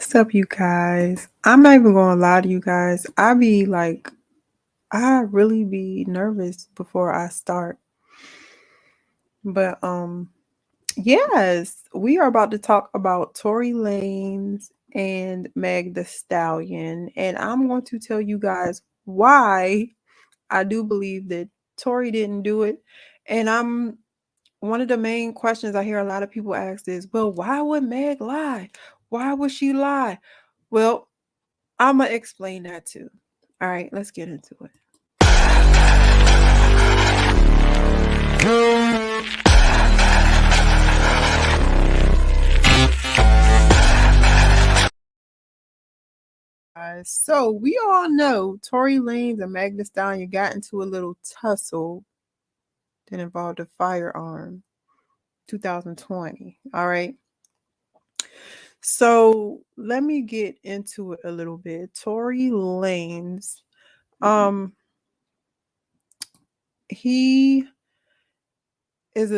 What's up, you guys? I'm not even gonna lie to you guys. I really be nervous before I start. But yes, we are about to talk about Tory Lanez and Meg the Stallion, and I'm going to tell you guys why I do believe that Tory didn't do it. And I'm one of the main questions I hear a lot of people ask is, well, why would Meg lie? Why would she lie? Well, I'm going to explain that too. All right, let's get into it. So we all know Tory Lanez and Meg Thee Stallion got into a little tussle that involved a firearm, 2020. All right. So let me get into it a little bit. Tory Lanez, he is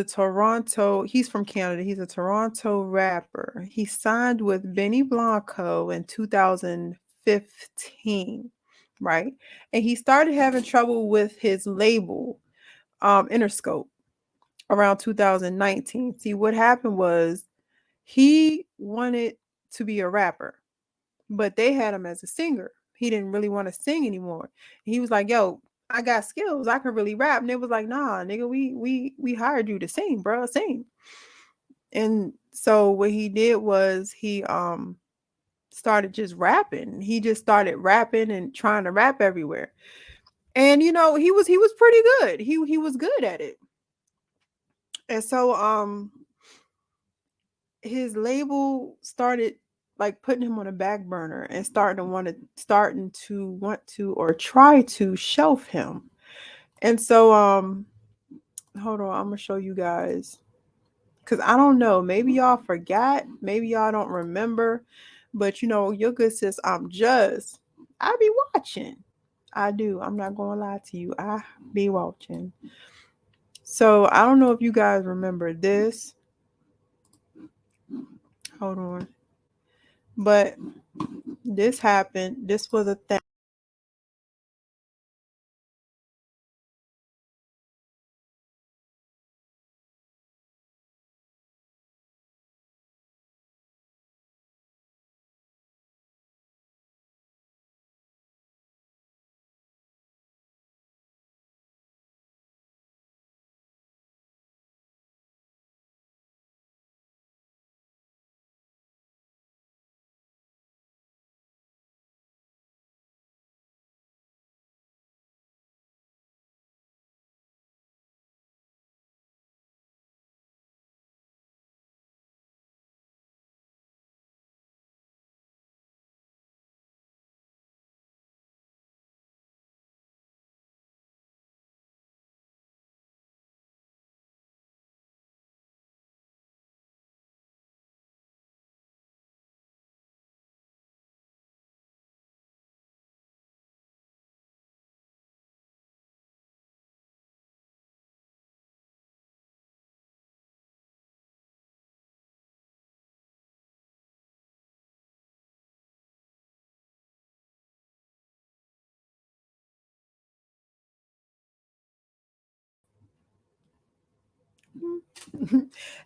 he's from Canada. He's a Toronto rapper. He signed with Benny Blanco in 2015, right? And he started having trouble with his label, Interscope, around 2019. See, what happened was he wanted to be a rapper, but they had him as a singer. He didn't really want to sing anymore. He was like, yo, I got skills. I can really rap. And they was like, nah, nigga, we hired you to sing, bro. Sing. And so what he did was he started just rapping. He just started rapping and trying to rap everywhere. And he was pretty good. He was good at it. And so his label started like putting him on a back burner and starting to want to or try to shelf him. And so hold on, I'm gonna show you guys because I don't know, maybe y'all forgot, maybe y'all don't remember, but your good sis, I be watching. I do. I'm not gonna lie to you. I be watching. So I don't know if you guys remember this. Hold on. But this happened. This was a thing.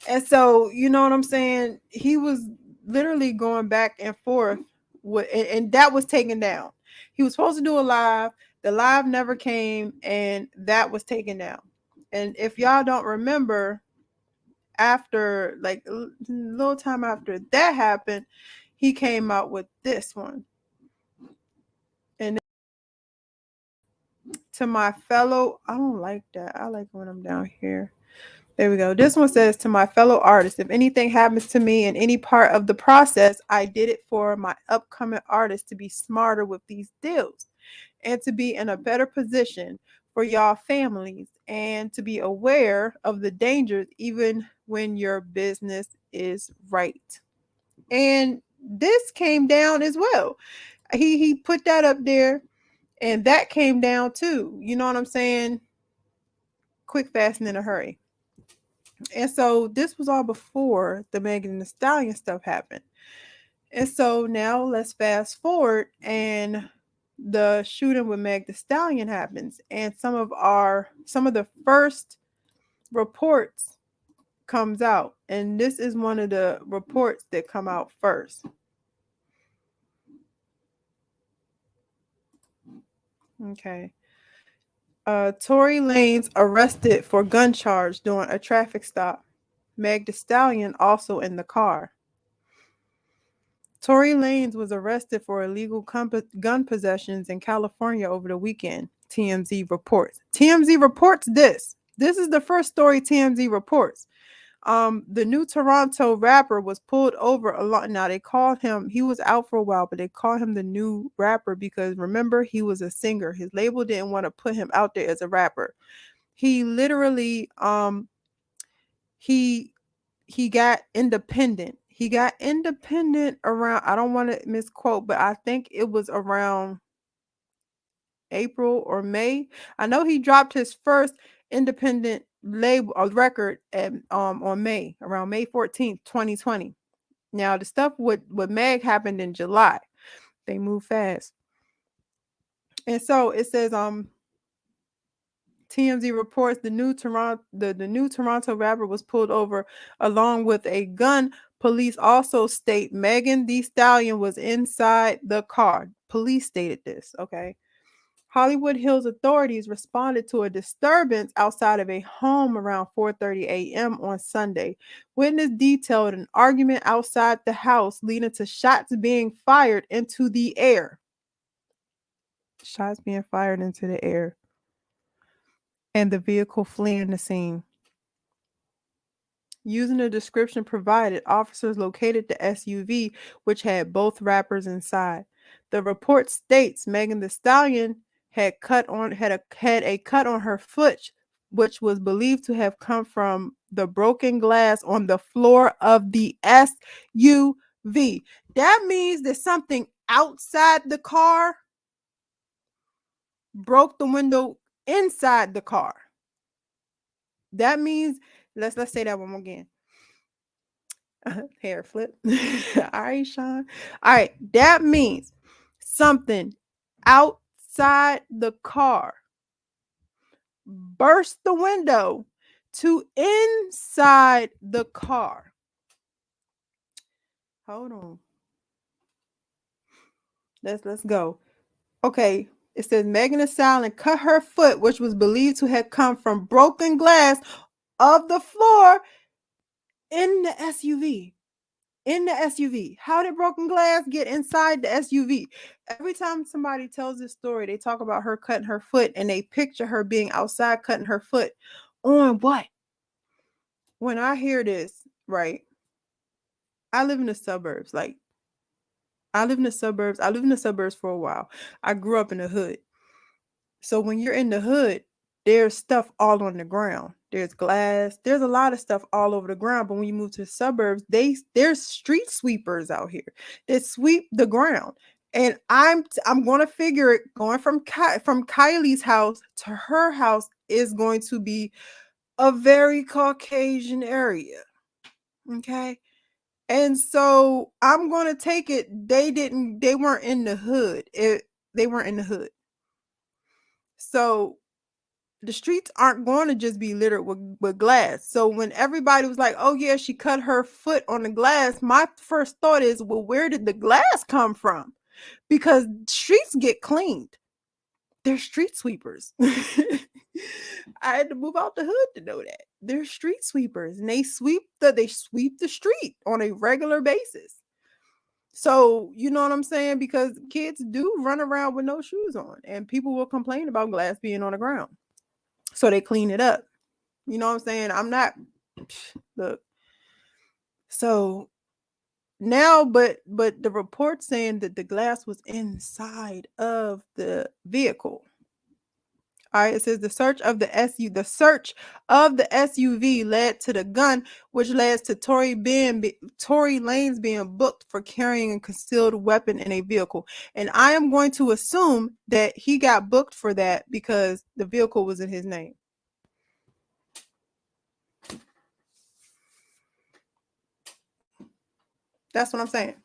And so, you know what I'm saying? He was literally going back and forth and that was taken down. He was supposed to do a live. The live never came, and that was taken down. And if y'all don't remember, after like a little time after that happened, he came out with this one. And to my fellow, I don't like that. I like when I'm down here. There we go. This one says, to my fellow artists, if anything happens to me in any part of the process, I did it for my upcoming artists to be smarter with these deals and to be in a better position for y'all families and to be aware of the dangers even when your business is right. And this came down as well. He put that up there, and that came down too. You know what I'm saying? Quick, fast, and in a hurry. And so this was all before the Megan Thee Stallion stuff happened. And so now let's fast forward, and the shooting with Meg Thee Stallion happens, and some of the first reports comes out, and this is one of the reports that come out first. Okay. Tory Lanez arrested for gun charge during a traffic stop. Meg Thee Stallion also in the car. Tory Lanez was arrested for illegal gun possessions in California over the weekend, TMZ reports. TMZ reports this. This is the first story TMZ reports. The new Toronto rapper was pulled over a lot. Now they called him, he was out for a while, but they called him the new rapper because remember, he was a singer. His label didn't want to put him out there as a rapper. He literally he got independent. He got independent around, I don't want to misquote, but I think it was around April or May. I know he dropped his first independent label record at, on around May 14th, 2020. Now the stuff with Meg happened in July. They move fast. And so it says TMZ reports the new Toronto rapper was pulled over along with a gun. Police also state Megan Thee Stallion was inside the car. Police stated this, okay? Hollywood Hills authorities responded to a disturbance outside of a home around 4:30 a.m. on Sunday. Witness detailed an argument outside the house leading to shots being fired into the air. Shots being fired into the air. And the vehicle fleeing the scene. Using the description provided, officers located the SUV, which had both rappers inside. The report states Megan Thee Stallion had a cut on her foot, which was believed to have come from the broken glass on the floor of the SUV. That means that something outside the car broke the window inside the car. That means, let's say that one more again. Hair flip. All right, Sean. All right, that means something outside the car burst the window to inside the car. Hold on. Let's go. Okay, it says Megan Thee Stallion cut her foot, which was believed to have come from broken glass of the floor in the SUV. In the SUV. How did broken glass get inside the SUV? Every time somebody tells this story, they talk about her cutting her foot and they picture her being outside cutting her foot. On what? When I hear this, right? I live in the suburbs. I live in the suburbs for a while. I grew up in the hood. So when you're in the hood, there's stuff all on the ground. There's glass. There's a lot of stuff all over the ground. But when you move to the suburbs, there's street sweepers out here that sweep the ground. And I'm gonna figure it, going from Kylie's house to her house is going to be a very Caucasian area. Okay. And so I'm gonna take it. They weren't in the hood. They weren't in the hood. So the streets aren't going to just be littered with glass. So when everybody was like, oh yeah, she cut her foot on the glass, my first thought is, well, where did the glass come from? Because streets get cleaned. They're street sweepers. I had to move out the hood to know that. They're street sweepers and they sweep the street on a regular basis. So, you know what I'm saying? Because kids do run around with no shoes on and people will complain about glass being on the ground. So they clean it up. You know what I'm saying? I'm not, look. So now, but the report saying that the glass was inside of the vehicle. All right, it says the search of the SUV led to the gun, which led to Tory Lanez being booked for carrying a concealed weapon in a vehicle. And I am going to assume that he got booked for that because the vehicle was in his name. That's what I'm saying.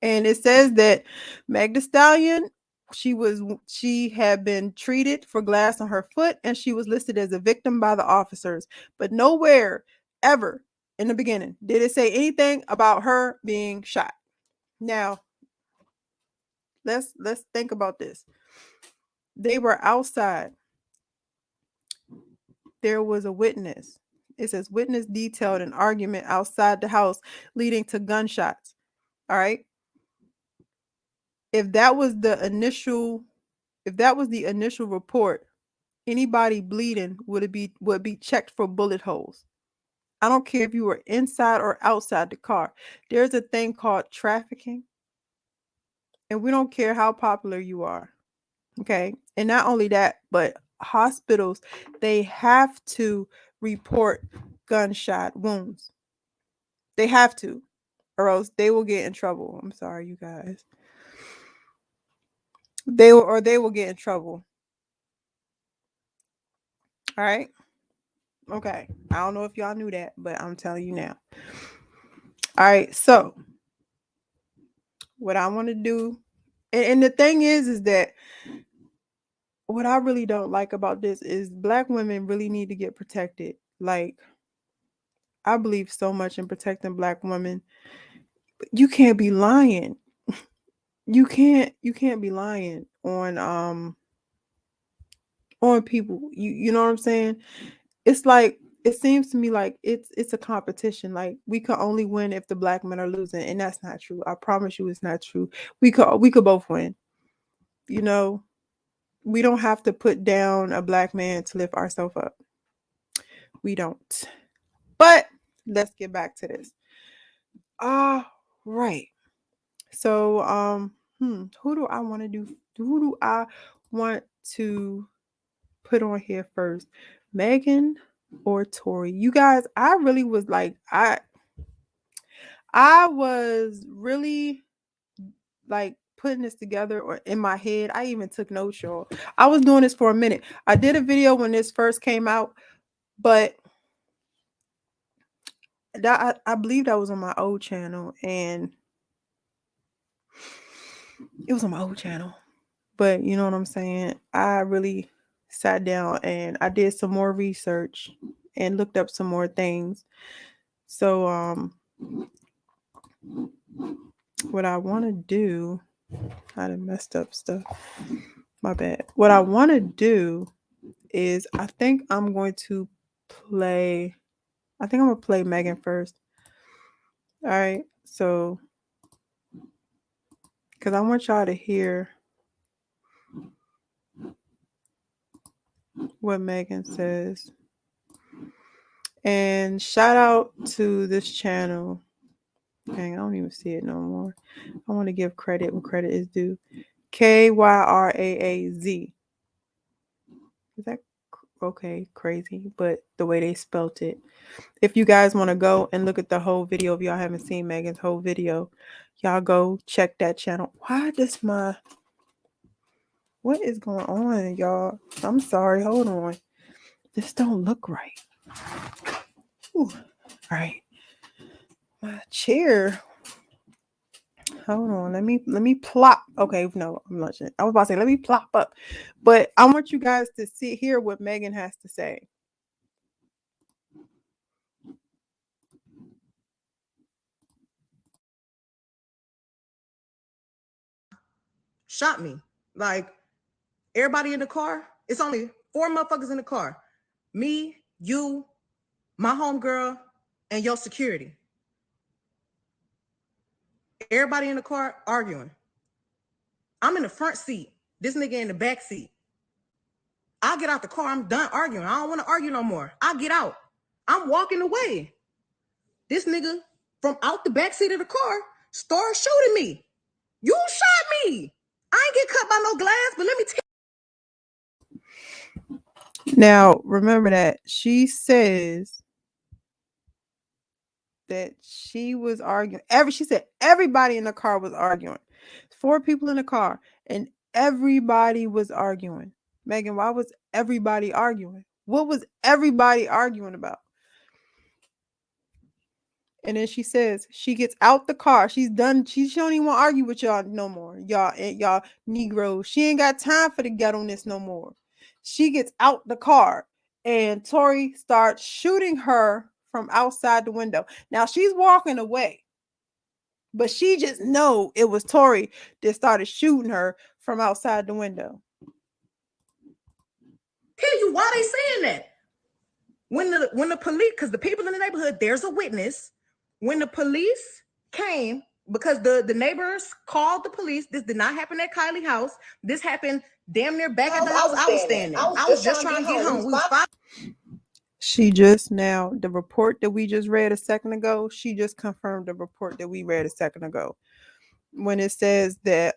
And it says that Meg Thee Stallion, she had been treated for glass on her foot, and she was listed as a victim by the officers. But nowhere ever in the beginning did it say anything about her being shot. Now, let's think about this. They were outside. There was a witness. It says witness detailed an argument outside the house leading to gunshots. All right. If that was the initial report, anybody bleeding would be checked for bullet holes. I don't care if you were inside or outside the car. There's a thing called trafficking, and we don't care how popular you are. Okay. And not only that, but hospitals, they have to report gunshot wounds. They have to, or else they will get in trouble. I'm sorry, you guys. They will get in trouble. All right. Okay. I don't know if y'all knew that, but I'm telling you now. All right. So what I want to do, and the thing is that what I really don't like about this is Black women really need to get protected. Like, I believe so much in protecting Black women. But you can't be lying. You can't be lying on people. You know what I'm saying? It's like, it seems to me like it's a competition. Like, we could only win if the Black men are losing, and that's not true. I promise you, it's not true. We could both win. You know, we don't have to put down a Black man to lift ourselves up. We don't. But let's get back to this. Right. So who do I want to do? Who do I want to put on here first? Megan or Tory? You guys, I really was like, I was really like putting this together or in my head. I even took notes, y'all. I was doing this for a minute. I did a video when this first came out, but that I believe that was on my old channel, and it was on my old channel. But you know what I'm saying? I really sat down and I did some more research and looked up some more things. So what I want to do, I done messed up stuff. My bad. What I want to do is I think I'm going to play Megan first. All right. So because I want y'all to hear what Megan says. And shout out to this channel. Dang, I don't even see it no more. I want to give credit when credit is due. Kyraaz. Is that okay? Crazy, but the way they spelt it. If you guys want to go and look at the whole video, if y'all haven't seen Megan's whole video, y'all go check that channel. What is going on, y'all? I'm sorry. Hold on. This don't look right. Ooh. All right. My chair. Hold on. Let me plop. Okay, no, I'm not. I was about to say, let me plop up. But I want you guys to hear what Megan has to say. Shot me. Like, everybody in the car, it's only 4 motherfuckers in the car. Me, you, my homegirl, and your security. Everybody in the car arguing. I'm in the front seat. This nigga in the back seat. I get out the car. I'm done arguing. I don't want to argue no more. I get out. I'm walking away. This nigga from out the back seat of the car starts shooting me. You shot me. I ain't get cut by no glass, but let me tell you. Now, remember that she says that she was arguing. She said everybody in the car was arguing. 4 people in the car, and everybody was arguing. Megan, why was everybody arguing? What was everybody arguing about? And then she says she gets out the car. She's done. She don't even want to argue with y'all no more. Y'all Negroes. She ain't got time for the ghetto-ness no more. She gets out the car and Tory starts shooting her from outside the window. Now she's walking away, but she just know it was Tory that started shooting her from outside the window. Tell you why they saying that. When the police, because the people in the neighborhood, there's a witness. When the police came, because the neighbors called the police. This did not happen at Kylie's house. This happened damn near back at the house I was standing. I was just trying to get home. We was She just now, the report that we just read a second ago, she just confirmed the report that we read a second ago. When it says that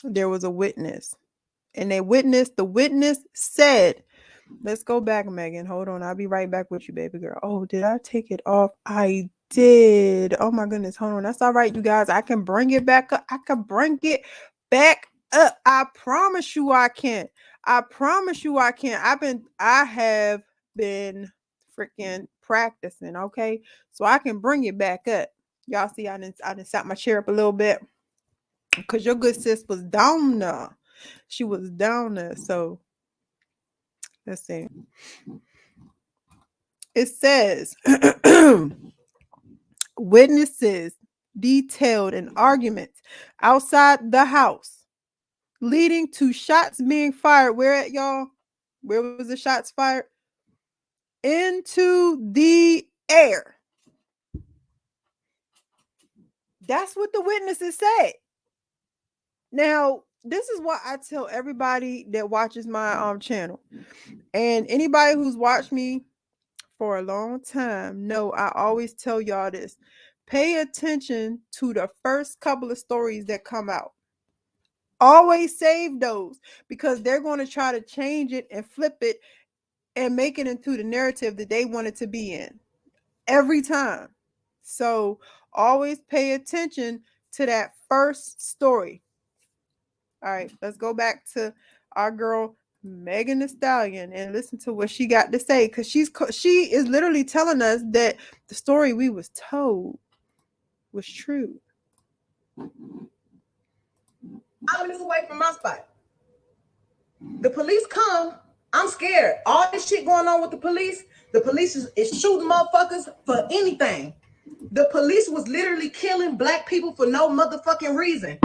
there was a witness. And the witness said, let's go back, Megan. Hold on. I'll be right back with you, baby girl. Oh, did I take it off? I did. Oh my goodness. Hold on. That's all right, you guys. I can bring it back up. I can bring it back up. I promise you I can. I promise you I can. I have been freaking practicing, okay? So I can bring it back up. Y'all see I didn't set my chair up a little bit. Because your good sis was down there. She was down there. So let's see. It says witnesses detailed an argument outside the house, leading to shots being fired. Where at, y'all? Where was the shots fired? Into the air. That's what the witnesses said. Now, this is what I tell everybody that watches my channel. And anybody who's watched me for a long time know I always tell y'all this. Pay attention to the first couple of stories that come out. Always save those because they're going to try to change it and flip it and make it into the narrative that they want it to be in every time. So always pay attention to that first story. All right, let's go back to our girl Megan Thee Stallion and listen to what she got to say, because she is literally telling us that the story we was told was true. 5 minutes away from my spot. The police come. I'm scared. All this shit going on with the police is shooting motherfuckers for anything. The police was literally killing black people for no motherfucking reason.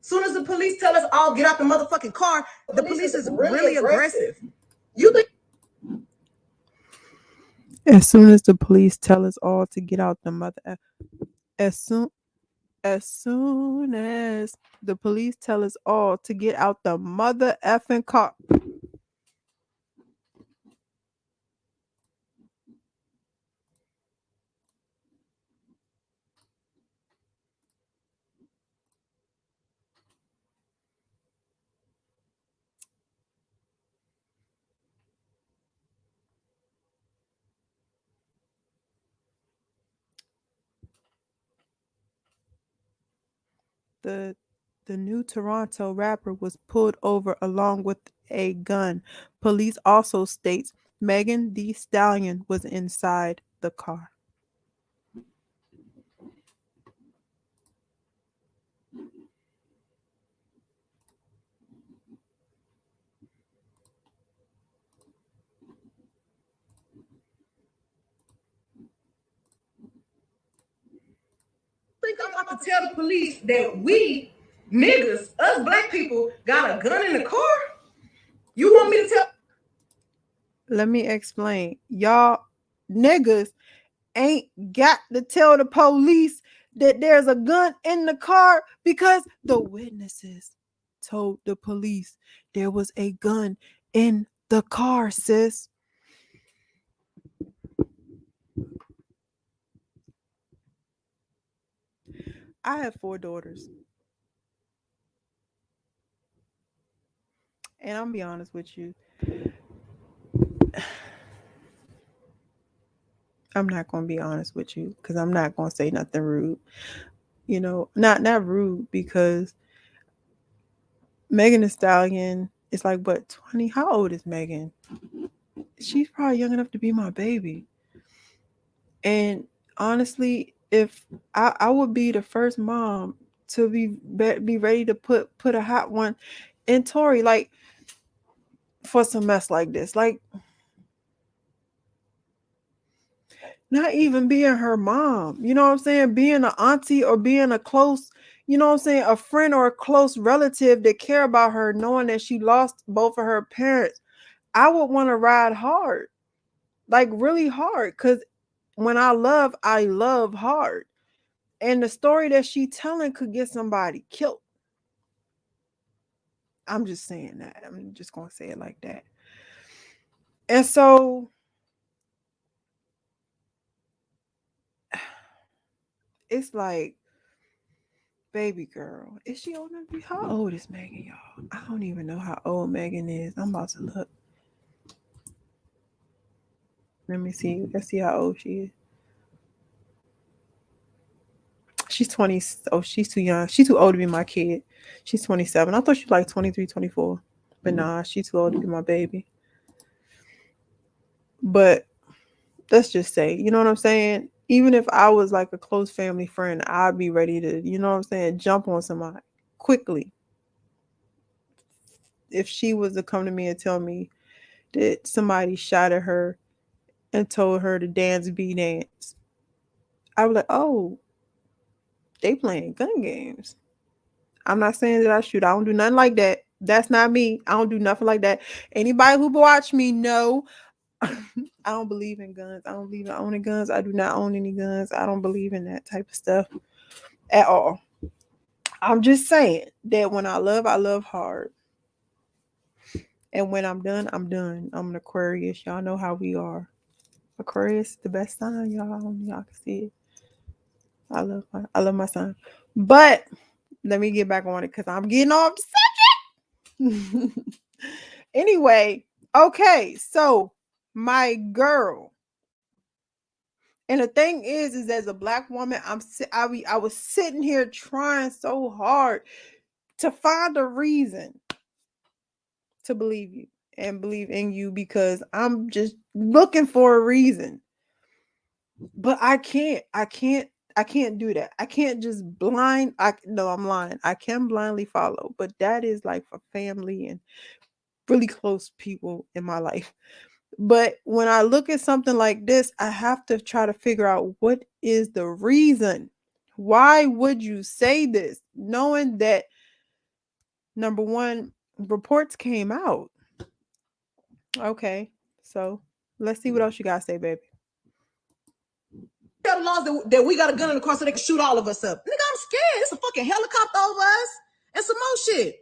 Soon as the police tell us all get out the motherfucking car, the police is really aggressive. You think? As soon as the police tell us all to get out the mother, as soon as the police tell us all to get out the mother effing car. The new Toronto rapper was pulled over along with a gun. Police also states Megan Thee Stallion was inside the car. Think I'm about to tell the police that we niggas, us black people, got a gun in the car? You want me to tell? Let me explain. Y'all niggas ain't got to tell the police that there's a gun in the car because the witnesses told the police there was a gun in the car, sis. I have 4 daughters. And I'm gonna be honest with you. I'm not gonna be honest with you because I'm not gonna say nothing rude. You know, not rude because Megan Thee Stallion is like what 20? How old is Megan? She's probably young enough to be my baby. And honestly, if I would be the first mom to be ready to put a hot one in Tory, like, for some mess like this. Like, not even being her mom, you know what I'm saying? Being an auntie or being a close, you know what I'm saying, a friend or a close relative that care about her, knowing that she lost both of her parents. I would want to ride hard, like really hard, because when I love hard. And the story that she telling could get somebody killed. I'm just saying that. I'm just gonna say it like that. And so it's like, baby girl, is she old enough to be? How old is Megan, y'all? I don't even know how old Megan is. I'm about to look. Let me see. Let's see how old she is. She's 20. Oh, she's too young. She's too old to be my kid. She's 27. I thought she was like 23, 24. But nah, she's too old to be my baby. But let's just say, you know what I'm saying? Even if I was like a close family friend, I'd be ready to, you know what I'm saying, jump on somebody quickly. If she was to come to me and tell me that somebody shot at her and told her to dance, be dance, I was like, oh, they playing gun games. I'm not saying that I shoot. I don't do nothing like that. That's not me. I don't do nothing like that. Anybody who watch me know I don't believe in guns. I don't believe in owning guns. I do not own any guns. I don't believe in that type of stuff at all. I'm just saying that when I love hard. And when I'm done, I'm done. I'm an Aquarius. Y'all know how we are. Aquarius is the best sign, y'all. Y'all can see it. I love my son. But let me get back on it because I'm getting off the subject. Anyway, okay, so my girl. And the thing is as a black woman, I was sitting here trying so hard to find a reason to believe you and believe in you because I'm just looking for a reason. But I can't do that. I can't just I'm lying. I can blindly follow, but that is like for family and really close people in my life. But when I look at something like this, I have to try to figure out what is the reason. Why would you say this knowing that number one, reports came out? Okay. So, let's see what else you got to say, baby. Tell the laws that we got a gun in the car so they can shoot all of us up. Nigga, I'm scared. It's a fucking helicopter over us and some more shit.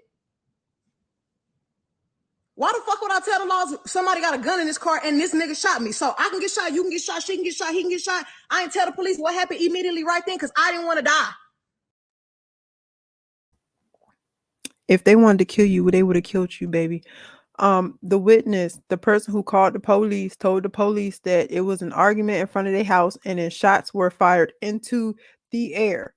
Why the fuck would I tell the laws somebody got a gun in this car and this nigga shot me? So I can get shot, you can get shot, she can get shot, he can get shot. I ain't tell the police what happened immediately right then because I didn't want to die. If they wanted to kill you, they would have killed you, baby. The witness, the person who called the police, told the police that it was an argument in front of their house and then shots were fired into the air.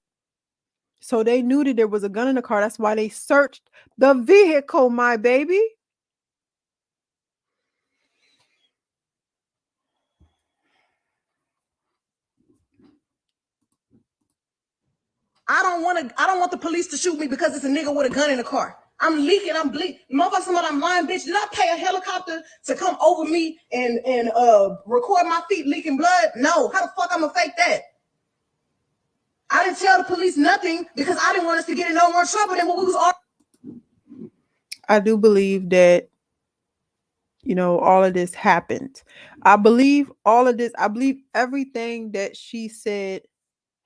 So they knew that there was a gun in the car. That's why they searched the vehicle, my baby. I don't want the police to shoot me because it's a nigga with a gun in the car. I'm leaking, I'm bleeding. Motherfucker, somebody, I'm lying, bitch. Did I pay a helicopter to come over me and record my feet leaking blood? No. How the fuck I'm gonna fake that? I didn't tell the police nothing because I didn't want us to get in no more trouble than what we was all. I do believe that, you know, all of this happened. I believe all of this. I believe everything that she said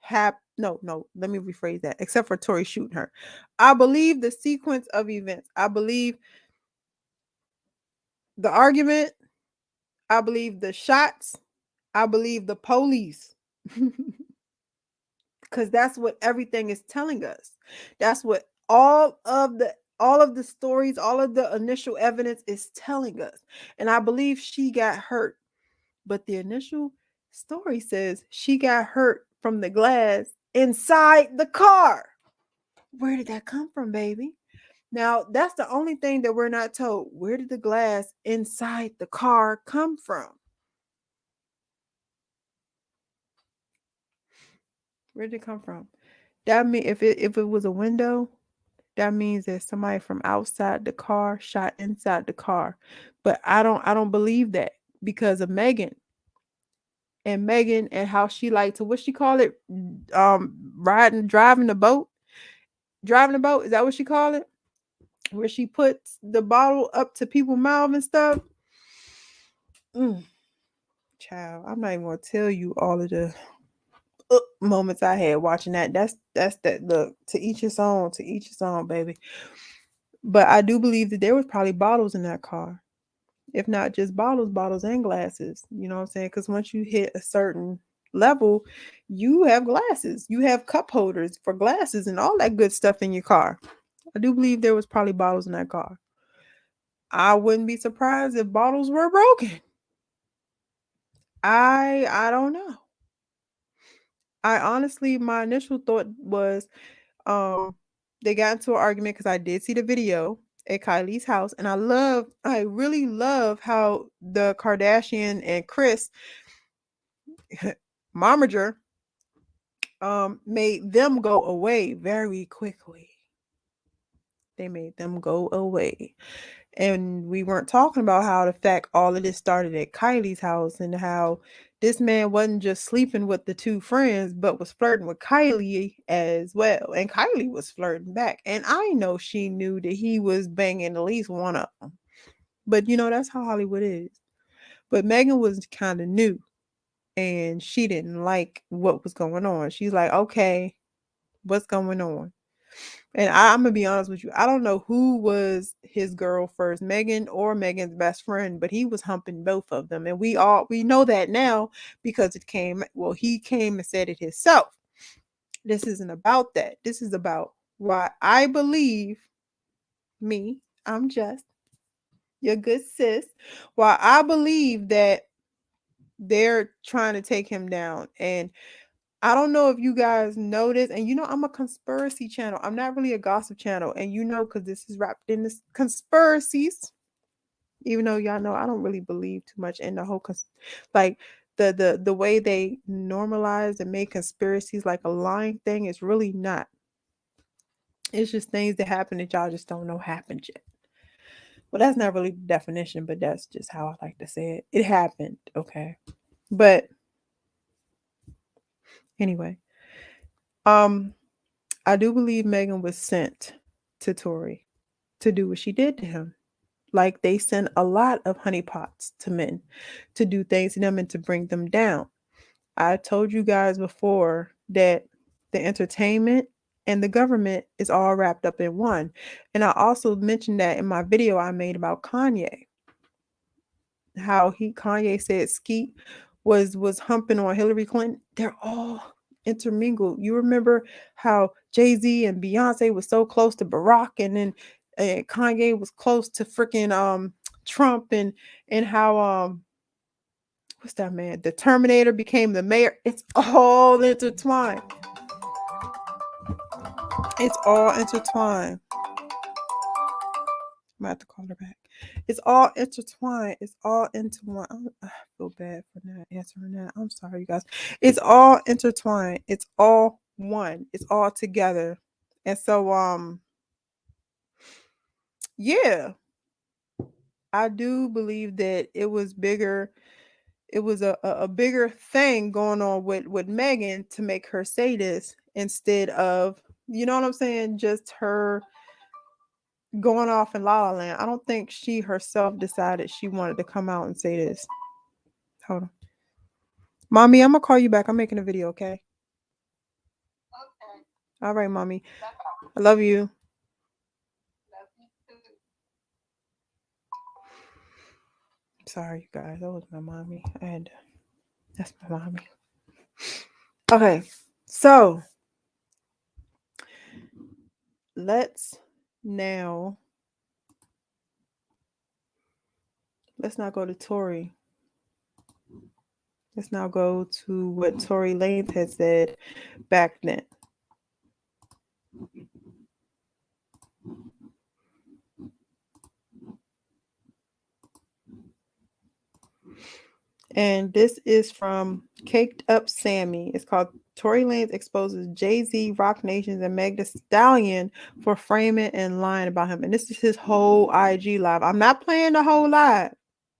happened. No, let me rephrase that. Except for Tory shooting her. I believe the sequence of events. I believe the argument. I believe the shots. I believe the police. Because that's what everything is telling us. That's what all of the stories, all of the initial evidence is telling us. And I believe she got hurt. But the initial story says she got hurt from the glass inside the car. Where did that come from, baby? Now, that's the only thing that we're not told. Where did the glass inside the car come from? Where did it come from? That mean if it was a window, that means that somebody from outside the car shot inside the car. But I don't believe that because of Megan and how she like to what she call it, driving the boat. Driving the boat, is that what she call it? Where she puts the bottle up to people's mouth and stuff. Mm, child, I'm not even gonna tell you all of the moments I had watching that. That's that. Look, to each his own. To each his own, baby. But I do believe that there was probably bottles in that car. If not just bottles, bottles and glasses. You know what I'm saying? Because once you hit a certain level, you have glasses. You have cup holders for glasses and all that good stuff in your car. I do believe there was probably bottles in that car. I wouldn't be surprised if bottles were broken. I don't know. I honestly, my initial thought was, um, they got into an argument because I did see the video at Kylie's house, and I really love how the Kardashian and Chris Momager made them go away very quickly. They made them go away. And we weren't talking about how the fact all of this started at Kylie's house and how this man wasn't just sleeping with the two friends, but was flirting with Kylie as well. And Kylie was flirting back. And I know she knew that he was banging at least one of them. But that's how Hollywood is. But Megan was kind of new and she didn't like what was going on. She's like, okay, what's going on? And I'm gonna be honest with you. I don't know who was his girl first, Megan or Megan's best friend, but he was humping both of them, and we know that now because it came. Well, he came and said it himself. This isn't about that. This is about why I believe me. I'm just your good sis. Why I believe that they're trying to take him down, and I don't know if you guys know this, and I'm a conspiracy channel. I'm not really a gossip channel, and because this is wrapped in this conspiracies. Even though y'all know I don't really believe too much in the whole like the way they normalize and make conspiracies like a lying thing is really not. It's just things that happen that y'all just don't know happened yet. Well, that's not really the definition, but that's just how I like to say it. It happened, okay. But anyway, um, I do believe Megan was sent to Tory to do what she did to him. Like they send a lot of honeypots to men to do things to them and to bring them down. I told you guys before that the entertainment and the government is all wrapped up in one. And I also mentioned that in my video I made about Kanye. How Kanye said Skeet was humping on Hillary Clinton. They're all intermingled. You remember how Jay-Z and Beyonce was so close to Barack, and then Kanye was close to freaking Trump, and how what's that man? The Terminator became the mayor. It's all intertwined. It's all intertwined. I have to call her back. It's all intertwined. It's all intertwined. I feel bad for not answering that. I'm sorry, you guys. It's all intertwined. It's all one. It's all together. And so, yeah, I do believe that it was bigger. It was a bigger thing going on with Megan to make her say this instead of, you know what I'm saying, just her going off in La La Land. I don't think she herself decided she wanted to come out and say this. Hold on. Mommy, I'm gonna call you back. I'm making a video, okay? Okay. All right, mommy. I love you. Love you too. Sorry, you guys. That was my mommy. That's my mommy. Okay. So let's now not go to Tory. Let's now go to what Tory Lanez had said back then. And this is from Caked Up Sammy. It's called Tory Lanez exposes Jay-Z, Rock Nations, and Meg Thee Stallion for framing and lying about him. And this is his whole IG live. I'm not playing the whole live.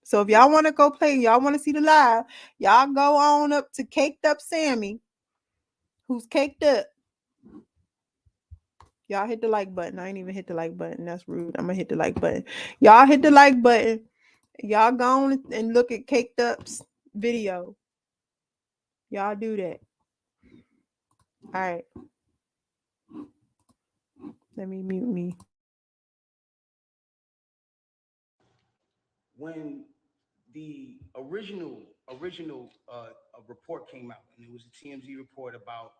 So if y'all want to go play, y'all want to see the live, y'all go on up to Caked Up Sammy, who's caked up. Y'all hit the like button. I ain't even hit the like button. That's rude. I'm going to hit the like button. Y'all hit the like button. Y'all go on and look at Caked Up's video. Y'all do that. All right. Let me mute me. When the original report came out, and it was a TMZ report about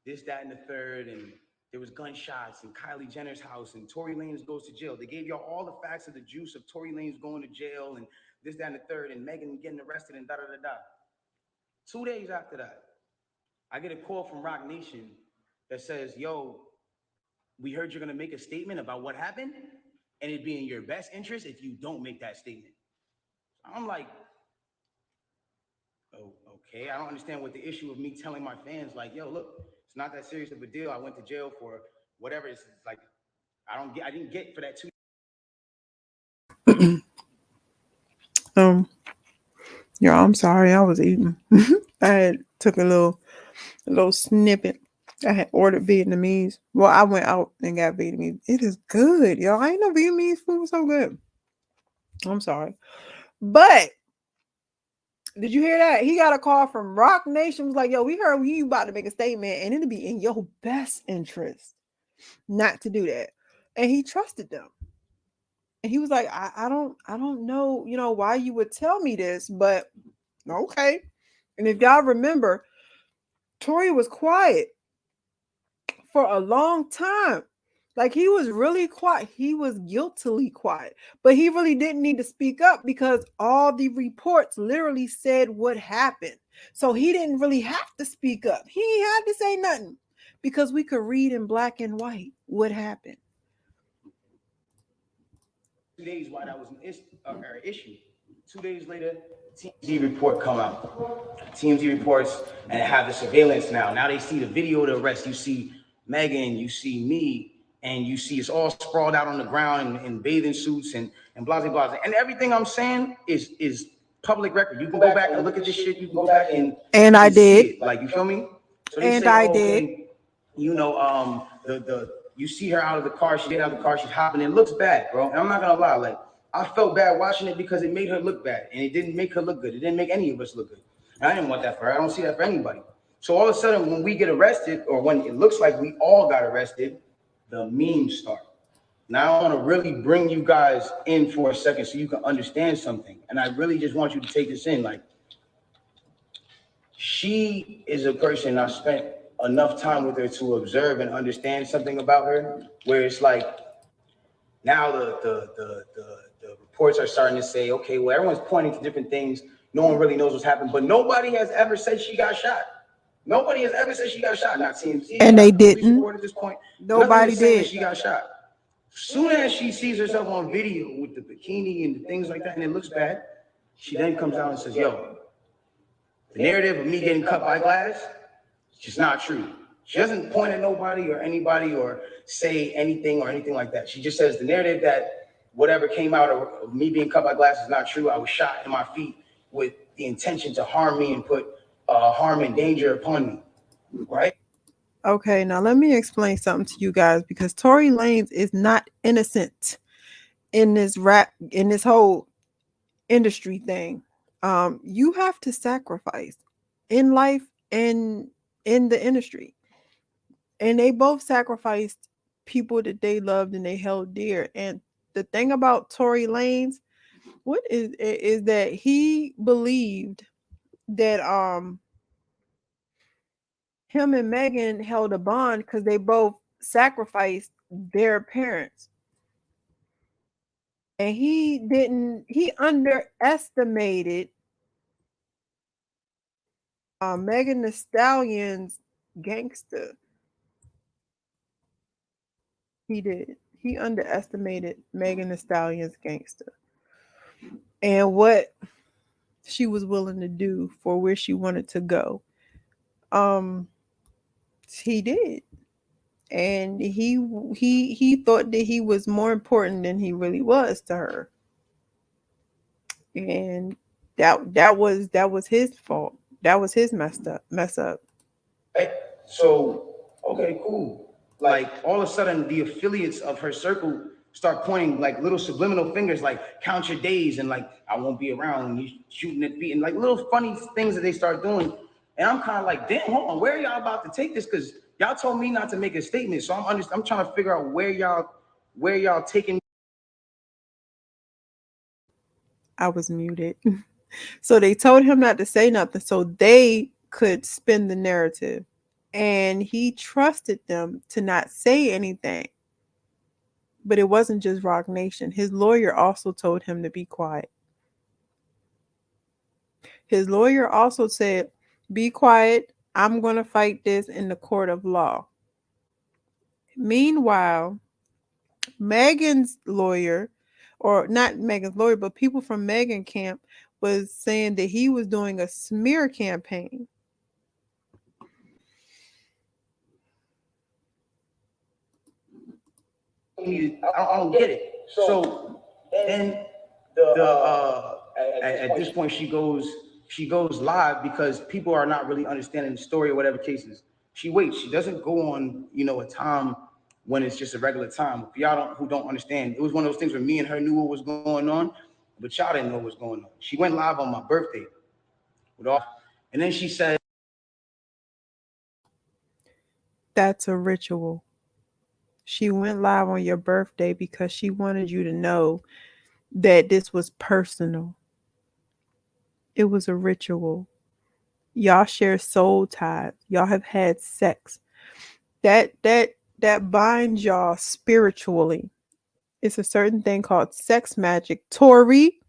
this, that, and the third, and there was gunshots in Kylie Jenner's house, and Tory Lanez goes to jail. They gave y'all all the facts of the juice of Tory Lanez going to jail, and this, that, and the third, and Megan getting arrested, and da da da da. 2 days after that, I get a call from Rock Nation that says, "Yo, we heard you're gonna make a statement about what happened, and it'd be in your best interest if you don't make that statement." I'm like, oh, okay. I don't understand what the issue of me telling my fans, like, yo, look, it's not that serious of a deal. I went to jail for whatever. It's like, I didn't get for that 2. Yeah, I'm sorry. I was eating. I had took a little snippet. I had ordered Vietnamese. Well, I went out and got Vietnamese. It is good, y'all. I ain't know Vietnamese food was so good. I'm sorry. But did you hear that? He got a call from Rock Nation. Was like, yo, we heard you about to make a statement, and it'll be in your best interest not to do that. And he trusted them. And he was like, I don't know, why you would tell me this, but okay. And if y'all remember, Tory was quiet for a long time. Like he was really quiet. He was guiltily quiet, but he really didn't need to speak up because all the reports literally said what happened. So he didn't really have to speak up. He ain't had to say nothing because we could read in black and white what happened. 2 days why that was an issue. 2 days later, TMZ report come out. TMZ reports and have the surveillance now. Now they see the video of the arrest. You see Megan, you see me, and you see it's all sprawled out on the ground in bathing suits and blah, blah, blah. And everything I'm saying is public record. You can go back and look at this shit. You can go back And I and see did. it. Like, you feel me? So they And say, I oh, did. okay, the you see her out of the car, she get out of the car, she's hopping. It looks bad, bro. And I'm not gonna lie, like I felt bad watching it because it made her look bad, and it didn't make her look good. It didn't make any of us look good. And I didn't want that for her. I don't see that for anybody. So all of a sudden, when we get arrested, or when it looks like we all got arrested, the memes start. Now I want to really bring you guys in for a second so you can understand something. And I really just want you to take this in. Like, she is a person I spent enough time with her to observe and understand something about her, where it's like now the reports are starting to say, okay, well, everyone's pointing to different things. No one really knows what's happened, but nobody has ever said she got shot. Nobody has ever said she got shot. Not TMZ, And they not the police didn't. report at this point. Nothing Nobody is saying that did. she got shot. Soon as she sees herself on video with the bikini and the things like that, and it looks bad, she then comes out and says, yo, the narrative of me getting cut by glass, it's just not true. She doesn't point at nobody or anybody or say anything or anything like that. She just says the narrative that whatever came out of me being cut by glass is not true. I was shot in my feet with the intention to harm me and put harm and danger upon me, right? Okay, now let me explain something to you guys because Tory Lanez is not innocent in this whole industry thing. You have to sacrifice in life and in the industry. And they both sacrificed people that they loved and they held dear. And the thing about Tory Lanez, what is that he believed that him and Megan held a bond because they both sacrificed their parents. And he underestimated Megan Thee Stallion's gangster. He did. He underestimated Megan Thee Stallion's gangster. And what she was willing to do for where she wanted to go. Um, he did. And he thought that he was more important than he really was to her. And that was his fault. That was his mess up. Right? So, okay, cool. Like all of a sudden, the affiliates of her circle start pointing like little subliminal fingers, like count your days and like I won't be around and you shooting at feet and like little funny things that they start doing. And I'm kind of like, damn, hold on, where are y'all about to take this? Because y'all told me not to make a statement, so I'm trying to figure out where y'all taking. I was muted. So they told him not to say nothing so they could spin the narrative. And he trusted them to not say anything. But it wasn't just Rock Nation. His lawyer also told him to be quiet. His lawyer also said, be quiet. I'm going to fight this in the court of law. Meanwhile, Megan's lawyer, or not Megan's lawyer, but people from Megan camp was saying that he was doing a smear campaign. I don't get it. So then at this point she goes live because people are not really understanding the story or whatever cases. She waits. She doesn't go on, a time when it's just a regular time. For y'all who don't understand, it was one of those things where me and her knew what was going on, but y'all didn't know what was going on. She went live on my birthday with all, and then she said, That's a ritual. She went live on your birthday because she wanted you to know that this was personal. It was a ritual. Y'all share soul ties. Y'all have had sex. That binds y'all spiritually. It's a certain thing called sex magic. Tory,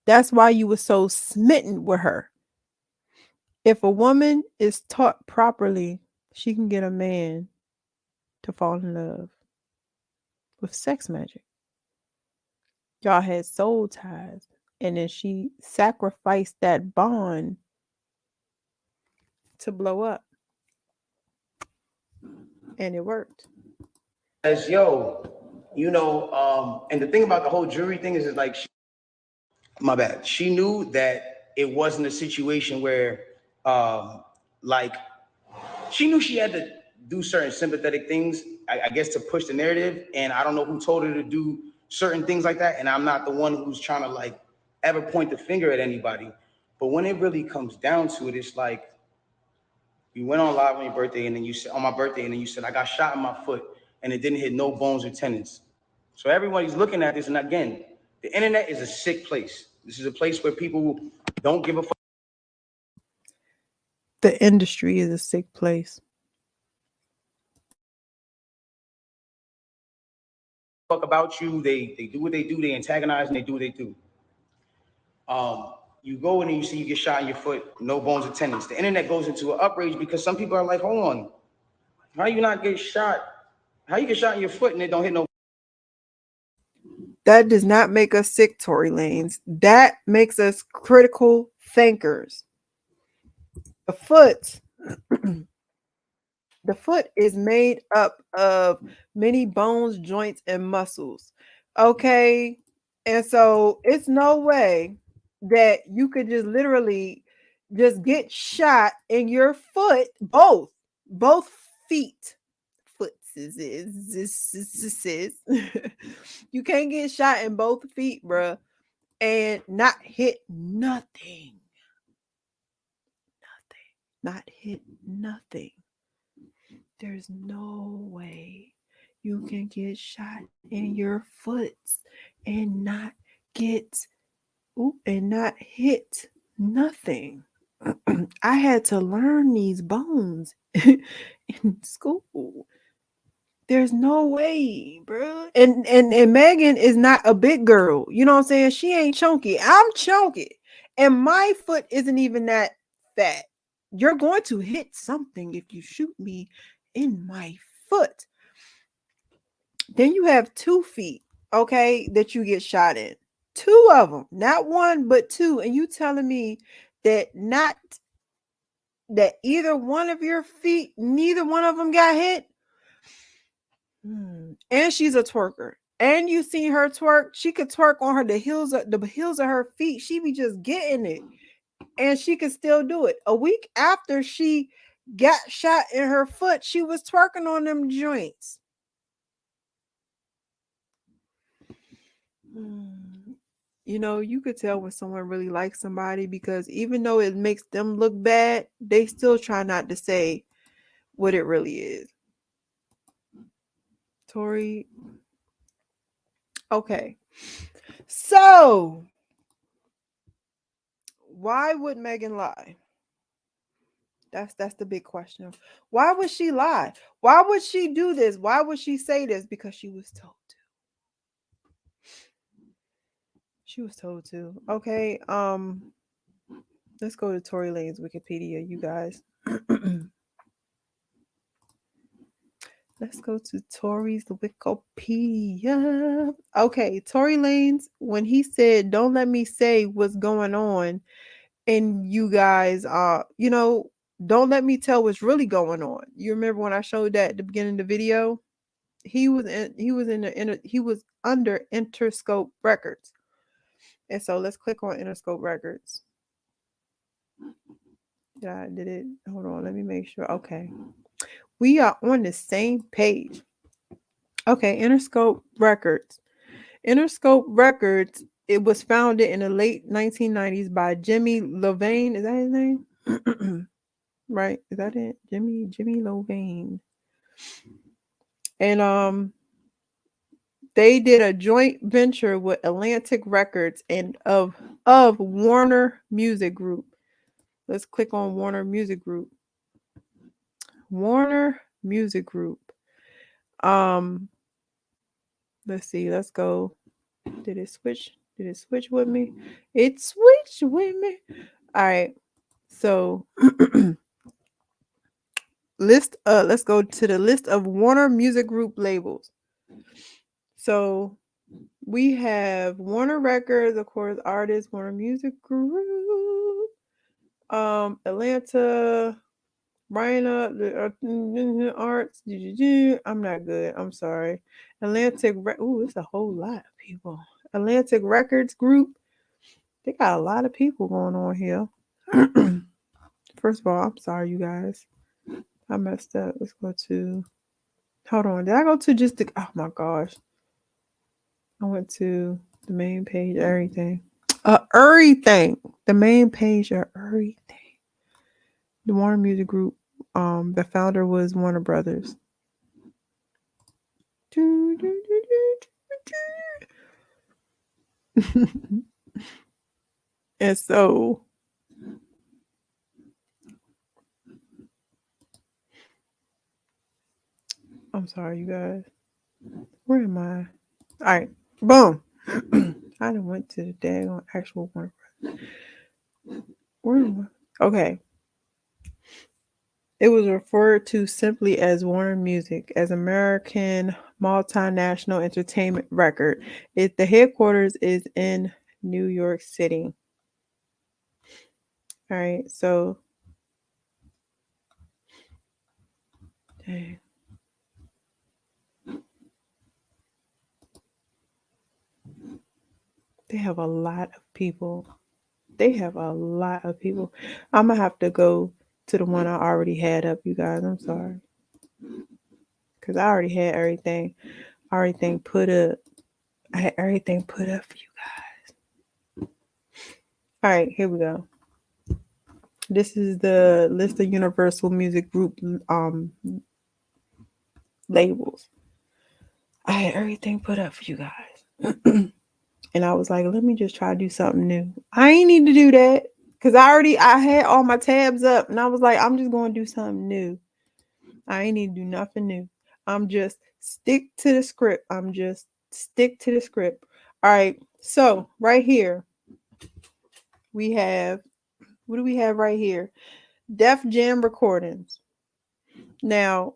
that's why you were so smitten with her. If a woman is taught properly, she can get a man to fall in love with sex magic. Y'all had soul ties. And then she sacrificed that bond to blow up. And it worked. "As yo, and the thing about the whole jury thing is like, my bad. She knew that it wasn't a situation where, um, like, she knew she had to do certain sympathetic things, I guess, to push the narrative. And I don't know who told her to do certain things like that. And I'm not the one who's trying to like ever point the finger at anybody. But when it really comes down to it, it's like you went on live on your birthday, and then you said on my birthday, and then you said I got shot in my foot, and it didn't hit no bones or tendons. So everybody's looking at this, and again, the internet is a sick place. This is a place where people don't give a fuck The industry is a sick place. about you. They do what they do. They antagonize and they do what they do. Um, you go in and you see you get shot in your foot, no bones or tendons. The internet goes into an outrage because some people are like, hold on, how you not get shot? How you get shot in your foot and it don't hit no? That does not make us sick, Tory Lanes. That makes us critical thinkers. The foot, the foot is made up of many bones, joints, and muscles. Okay. And so it's no way that you could just literally just get shot in your foot, both feet. Foot is. You can't get shot in both feet, bruh, and not hit nothing. Not hit nothing. There's no way you can get shot in your foot and not get and not hit nothing. I had to learn these bones in school. There's no way, bro. And Megan is not a big girl. You know what I'm saying? She ain't chunky. I'm chunky. And my foot isn't even that fat. You're going to hit something if you shoot me in my foot. Then you have 2 feet, okay, that you get shot in. 2 of them, not 1, but 2. And you telling me that either one of your feet, neither one of them got hit? And she's a twerker. And you seen her twerk. She could twerk on the heels of her feet. She be just getting it. And she could still do it. A week after she got shot in her foot, she was twerking on them joints. You know, you could tell when someone really likes somebody, because even though it makes them look bad, they still try not to say what it really is. Tory. Okay. So, why would Megan lie? That's the big question. Why would she lie? Why would she do this? Why would she say this? Because she was told to. She was told to. Okay. Let's go to Tory Lane's Wikipedia, you guys. Let's go to Tory's Wikipedia. Okay, Tory Lanez, when he said, "Don't let me say what's going on," and you guys, don't let me tell what's really going on. You remember when I showed that at the beginning of the video? He was under Interscope Records. And so let's click on Interscope Records. Yeah, I did it. Hold on, let me make sure. Okay. We are on the same page. Okay, Interscope Records. Interscope Records, it was founded in the late 1990s by Jimmy Levain. Is that his name? Right? Is that it? Jimmy Levain. And they did a joint venture with Atlantic Records and of Warner Music Group. Let's click on Warner Music Group. Warner Music Group. Let's see. Let's go. Did it switch? Did it switch with me? It switched with me. All right. So let's go to the list of Warner Music Group labels. So we have Warner Records, of course, artists, Warner Music Group, Atlanta, Ryan, Arts. I'm not good. I'm sorry. Atlantic. It's a whole lot of people. Atlantic Records Group. They got a lot of people going on here. First of all, I'm sorry, you guys. I messed up. Let's go to. Hold on. Did I go to just the? Oh my gosh. I went to the main page. Everything. Everything. The main page of everything. The Warner Music Group. The founder was Warner Brothers. And so I'm sorry, you guys. Where am I? All right, boom. I done went to the daggone actual Warner Brothers. Where am I? Okay. It was referred to simply as Warner Music, as American multinational entertainment record. The headquarters is in New York City. All right, so dang. They have a lot of people. I'm gonna have to go to the one I already had up, you guys. I'm sorry. Because I already had everything. Put up. I had everything put up for you guys. All right, here we go. This is the list of Universal Music Group labels. I had everything put up for you guys. And I was like, let me just try to do something new. I ain't need to do that. Because I had all my tabs up. And I was like, I'm just going to do something new. I ain't need to do nothing new. I'm just stick to the script. All right. So right here, we have, what do we have right here? Def Jam Recordings. Now,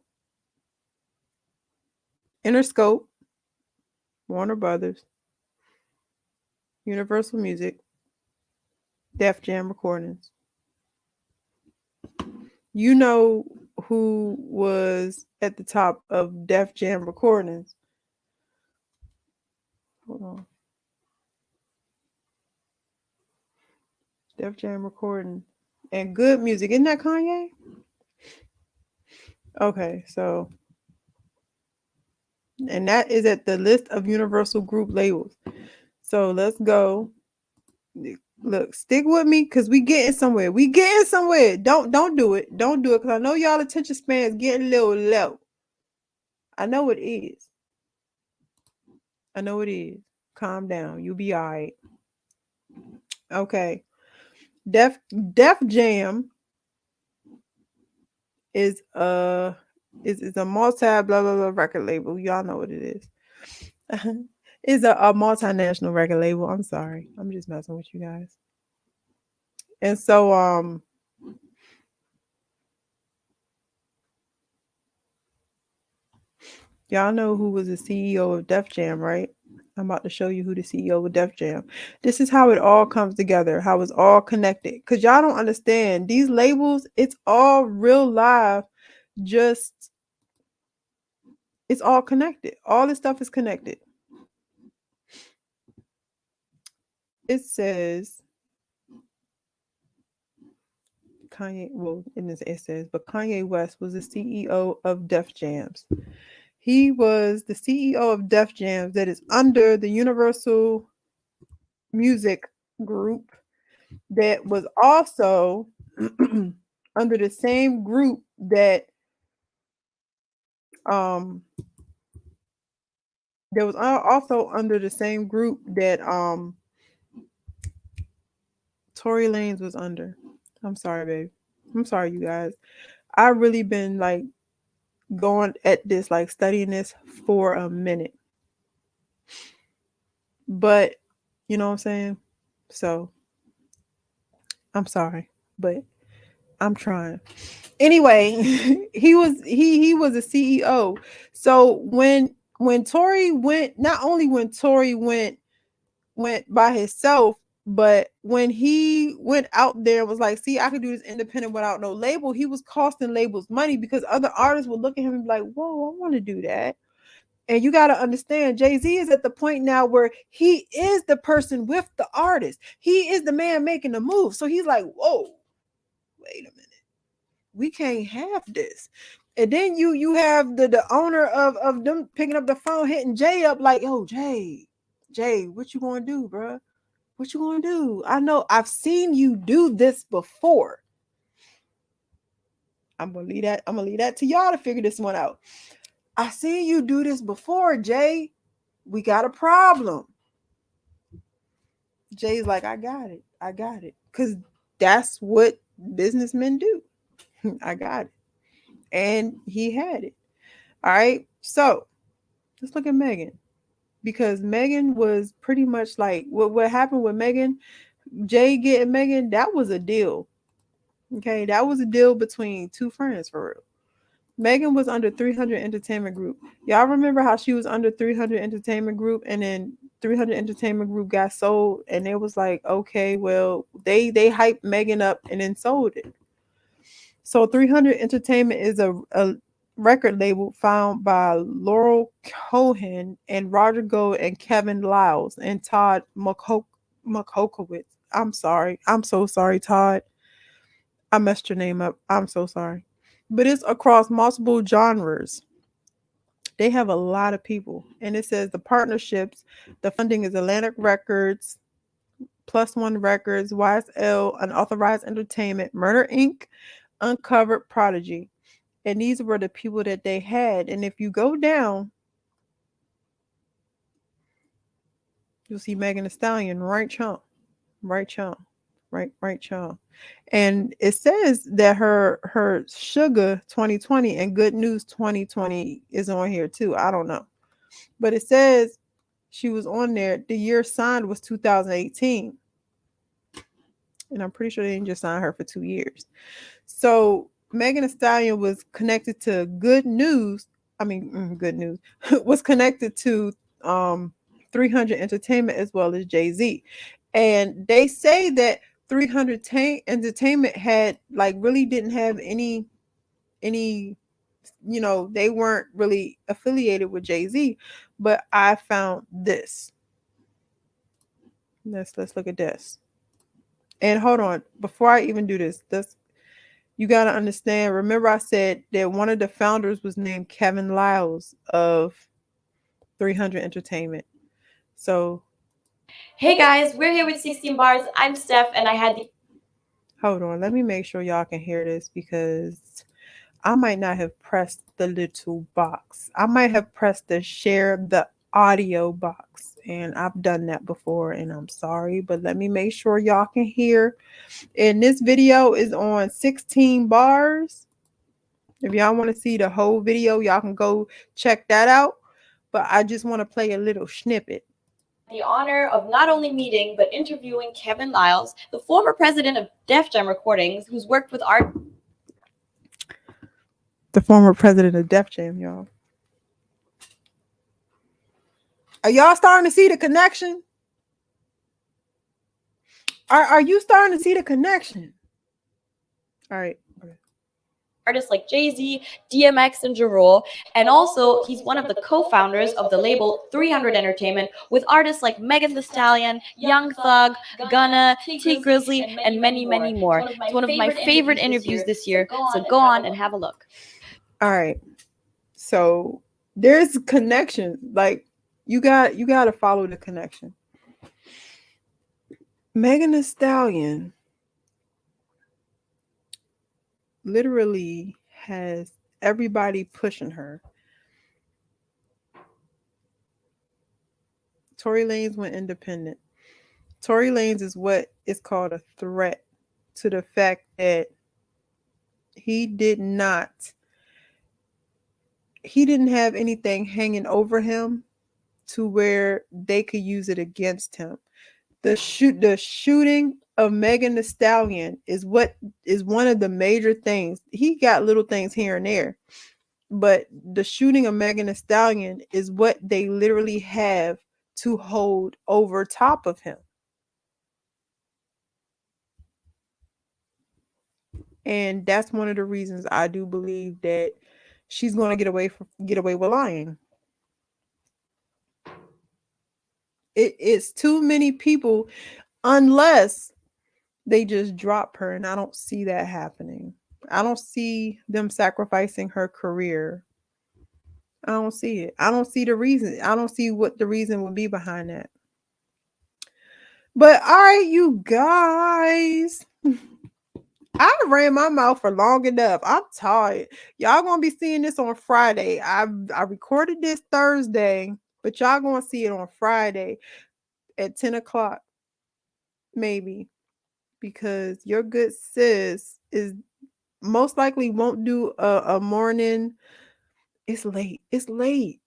Interscope, Warner Brothers, Universal Music, Def Jam Recordings. You know who was at the top of Def Jam Recordings? Hold on. Def Jam Recording and Good Music. Isn't that Kanye? Okay, so and that is at the list of Universal Group labels. So let's go. Look, stick with me because we getting somewhere. We getting somewhere. Don't do it. Don't do it because I know y'all attention span is getting a little low. I know it is. I know it is. Calm down. You'll be all right. Okay. Def Jam is a multi blah blah blah record label. Y'all know what it is. It's a multinational record label. I'm sorry. I'm just messing with you guys. And so y'all know who was the CEO of Def Jam, right? I'm about to show you who the CEO of Def Jam. This is how it all comes together, how it's all connected. Because y'all don't understand. These labels, it's all real live. Just, it's all connected. All this stuff is connected. It says Kanye, well, it says, but Kanye West was the CEO of Def Jams. He was the CEO of Def Jams that is under the Universal Music Group that was also under the same group that was also under the same group that Tory Lanez was under. I'm sorry, babe. I'm sorry, you guys. I really been like going at this, like studying this for a minute. But you know what I'm saying? So I'm sorry, but I'm trying. Anyway, he was a CEO. So when Tory went, not only when Tory went by himself, but when he went out there and was like, see, I could do this independent without no label, he was costing labels money because other artists would look at him and be like, whoa, I want to do that. And you got to understand, Jay-Z is at the point now where he is the person with the artist. He is the man making the move. So he's like, whoa, wait a minute. We can't have this. And then you have the owner of them picking up the phone, hitting Jay up like, oh, Jay, what you gonna do, bro? What you gonna do? I know I've seen you do this before. I'm gonna leave that to y'all to figure this one out. I seen you do this before, Jay. We got a problem. Jay's like, I got it. Because that's what businessmen do. I got it. And he had it. All right. So let's look at Megan. Because Megan was pretty much like what happened with Megan, Jay getting Megan, that was a deal. Okay, that was a deal between two friends for real. Megan was under 300 Entertainment Group. Y'all remember how she was under 300 Entertainment Group and then 300 Entertainment Group got sold and it was like, okay, well, they hyped Megan up and then sold it. So 300 Entertainment is a record label found by Laurel Cohen and Roger Gold and Kevin Lyles and Todd Makokowitz. I'm sorry. I'm so sorry, Todd. I messed your name up. I'm so sorry. But it's across multiple genres. They have a lot of people. And it says the partnerships, the funding is Atlantic Records, Plus One Records, YSL, Unauthorized Entertainment, Murder Inc., Uncovered Prodigy. And these were the people that they had. And if you go down, you'll see Megan Thee Stallion, right chunk. And it says that her Sugar 2020 and Good News 2020 is on here too. I don't know. But it says she was on there. The year signed was 2018. And I'm pretty sure they didn't just sign her for 2 years. So Megan Thee Stallion was connected to Good News. Good News was connected to 300 Entertainment as well as Jay-Z. And they say that 300 Entertainment had like really didn't have any they weren't really affiliated with Jay-Z, but I found this. Let's look at this. And hold on, before I even do this, you got to understand. Remember, I said that one of the founders was named Kevin Liles of 300 Entertainment. So, hey guys, we're here with 16 Bars. I'm Steph, and I had the. Hold on, let me make sure y'all can hear this because I might not have pressed the little box. I might have pressed the share the audio box, and I've done that before, and I'm sorry, but let me make sure y'all can hear. And this video is on 16 bars. If y'all want to see the whole video, y'all can go check that out. But I just want to play a little snippet. The honor of not only meeting but interviewing Kevin Liles, the former president of Def Jam Recordings, who's worked with art. The former president of Def Jam, y'all. Are y'all starting to see the connection? Are you starting to see the connection? All right. Artists like Jay-Z, DMX, and Ja, and also he's one of the co-founders of the label 300 Entertainment with artists like Megan Thee Stallion, Young Thug, Gunna, T Grizzly, and many, many more. It's one of my favorite interviews this year, so go on and have a look. All right. So there's a connection. Like you got to follow the connection. Megan Thee Stallion literally has everybody pushing her. Tory Lanez went independent. Tory Lanez is what is called a threat to the fact that he didn't have anything hanging over him to where they could use it against him. The shooting of Megan Thee Stallion is what is one of the major things. He got little things here and there, but the shooting of Megan Thee Stallion is what they literally have to hold over top of him. And that's one of the reasons I do believe that she's going to get away with lying. It's too many people, unless they just drop her, and I don't see that happening. I don't see them sacrificing her career. I don't see it. I don't see the reason. I don't see what the reason would be behind that. But all right, you guys. I ran my mouth for long enough. I'm tired. Y'all gonna be seeing this on Friday. I recorded this Thursday, but y'all gonna see it on Friday at 10 o'clock, maybe, because your good sis is most likely won't do a morning. It's late. It's late.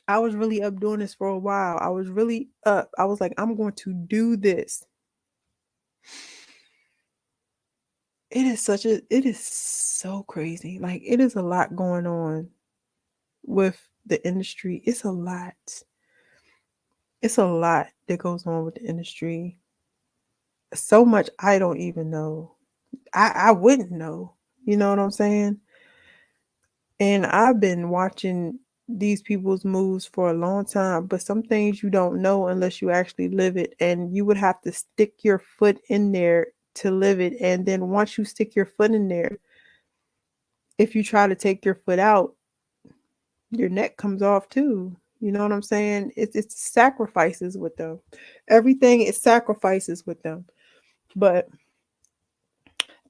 I was really up doing this for a while. I was really up. I was like, I'm going to do this. It is so crazy. Like, it is a lot going on with the industry. It's a lot. It's a lot that goes on with the industry. So much I don't even know. I wouldn't know. You know what I'm saying? And I've been watching these people's moves for a long time, but some things you don't know unless you actually live it. And you would have to stick your foot in there to live it. And then once you stick your foot in there, if you try to take your foot out, your neck comes off too. You know what I'm saying? It's sacrifices with them. Everything is sacrifices with them. But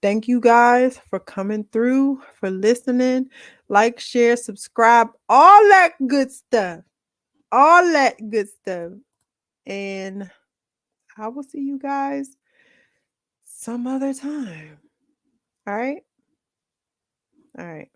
thank you guys for coming through, for listening. Like, share, subscribe, all that good stuff. All that good stuff. And I will see you guys some other time. All right? All right.